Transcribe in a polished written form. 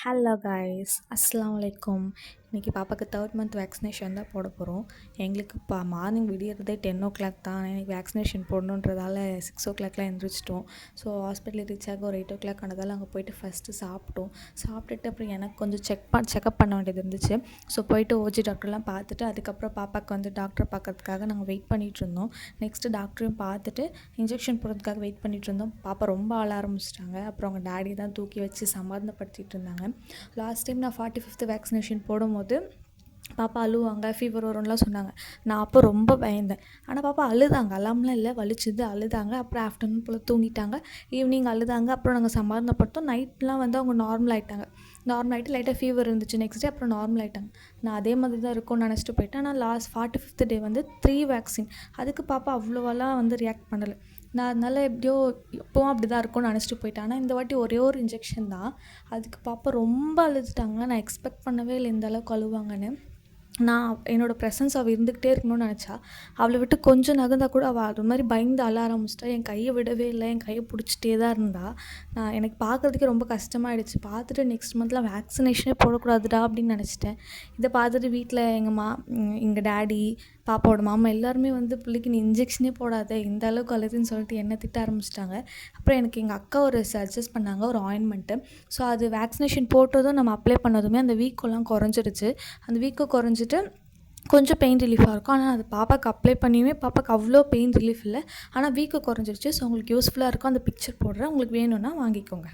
Hello guys, அஸ்ஸலாமு அலைக்கும். இன்றைக்கி பாப்பாவுக்கு 3rd மந்த் வேக்சினேஷன் தான் போட போகிறோம். எங்களுக்கு இப்போ மார்னிங் விடியறதே 10 o'clock தான். எனக்கு வேக்சினேஷன் போடணுன்றதால 6 o'clockலாம் எழுந்திரிச்சிட்டோம். ஸோ ஹாஸ்பிட்டல் ரீச் ஆக ஒரு 8 o'clock ஆனதால் அங்கே போயிட்டு ஃபஸ்ட்டு சாப்பிட்டுட்டு அப்புறம் எனக்கு கொஞ்சம் செக்கப் பண்ண வேண்டியது இருந்துச்சு. ஸோ போயிட்டு ஓஜி டாக்டர்லாம் பார்த்துட்டு அதுக்கப்புறம் பாப்பாவுக்கு வந்து டாக்டர் பார்க்கறதுக்காக நாங்கள் வெயிட் பண்ணிகிட்டு இருந்தோம். நெக்ஸ்ட்டு டாக்டரையும் பார்த்துட்டு இன்ஜெக்ஷன் போடுறதுக்காக வெயிட் பண்ணிகிட்டு இருந்தோம். பாப்பா ரொம்ப அழ ஆரம்பிச்சிட்டாங்க. அப்புறம் அவங்க டேடி தான் தூக்கி வச்சு சமாதானப்படுத்திட்டு இருந்தாங்க. லாஸ்ட் டைம் நான் 45th வேக்சினேஷன் போடும்போது பாப்பா அழுவாங்க, ஃபீவர் வரும்லாம் சொன்னாங்க. நான் அப்போ ரொம்ப பயந்தேன். ஆனால் பாப்பா அழுதாங்க, அழாமலாம் இல்லை, வலிச்சுது, அழுதாங்க. அப்புறம் ஆஃப்டர்நூன் போல் தூங்கிட்டாங்க. ஈவினிங் அழுதாங்க. அப்புறம் நாங்கள் சமாதானப்படுத்தோம். நைட்லாம் வந்து அவங்க நார்மல் ஆகிட்டு லைட்டாக ஃபீவர் இருந்துச்சு. நெக்ஸ்ட் டே அப்புறம் நார்மல் ஆகிட்டாங்க. நான் அதே மாதிரி தான் இருக்கும்னு நினச்சிட்டு போயிட்டேன். ஆனால் லாஸ்ட் 45th டே வந்து 3 வேக்சின். அதுக்கு பாப்பா அவ்வளோவெல்லாம் வந்து ரியாக்ட் பண்ணலை. நான் அதனால் எப்படியோ இப்போவும் அப்படி தான் இருக்கும்னு நினச்சிட்டு போயிட்டேன். ஆனால் இந்த வாட்டி ஒரே ஒரு இன்ஜெக்ஷன் தான். அதுக்கு பாப்பா ரொம்ப அழுதுட்டாங்க. நான் எக்ஸ்பெக்ட் பண்ணவே இல்லை இந்த அளவுக்கு அழுவாங்கன்னு. நான் என்னோடய ப்ரெசன்ஸ் அவள் இருந்துக்கிட்டே இருக்கணும்னு நினச்சா. அவளை விட்டு கொஞ்சம் நகர்ந்தால் கூட அவள் அது மாதிரி பயந்து அழ ஆரம்பிச்சிட்டா. என் கையை விடவே இல்லை, என் கையை பிடிச்சிட்டே தான் இருந்தா. எனக்கு பார்க்குறதுக்கே ரொம்ப கஷ்டமாயிடுச்சு. பார்த்துட்டு நெக்ஸ்ட் மந்த்லாம் வேக்சினேஷனே போடக்கூடாதுடா அப்படின்னு நினச்சிட்டேன். இதை பார்த்துட்டு வீட்டில் எங்கள் டேடி, பாப்பாவோட மாமா எல்லாருமே வந்து பிள்ளைக்கு நீ இன்ஜெக்ஷனே போடாத, இந்த அளவுக்கு அழுதுன்னு சொல்லிட்டு என்னை திட்ட ஆரம்பிச்சிட்டாங்க. அப்புறம் எனக்கு எங்கள் அக்கா ஒரு சஜஸ்ட் பண்ணாங்க, ஒரு ஆயின்மெண்ட்டு. ஸோ அது வேக்சினேஷன் போட்டதும் நம்ம அப்ளை பண்ணதுமே அந்த வீக்கெல்லாம் குறைஞ்சிருச்சு. அந்த வீக்கம் குறைஞ்சிட்டு கொஞ்சம் பெயின் ரிலீஃபாக இருக்கும். ஆனால் அது பாப்பாவுக்கு அப்ளை பண்ணியுமே பாப்பாவுக்கு அவ்வளோ பெயின் ரிலீஃப் இல்லை. ஆனால் வீக்கம் குறைஞ்சிருச்சு. ஸோ உங்களுக்கு யூஸ்ஃபுல்லாக இருக்கும். அந்த பிக்சர் போடுறேன், உங்களுக்கு வேணும்னா வாங்கிக்கோங்க.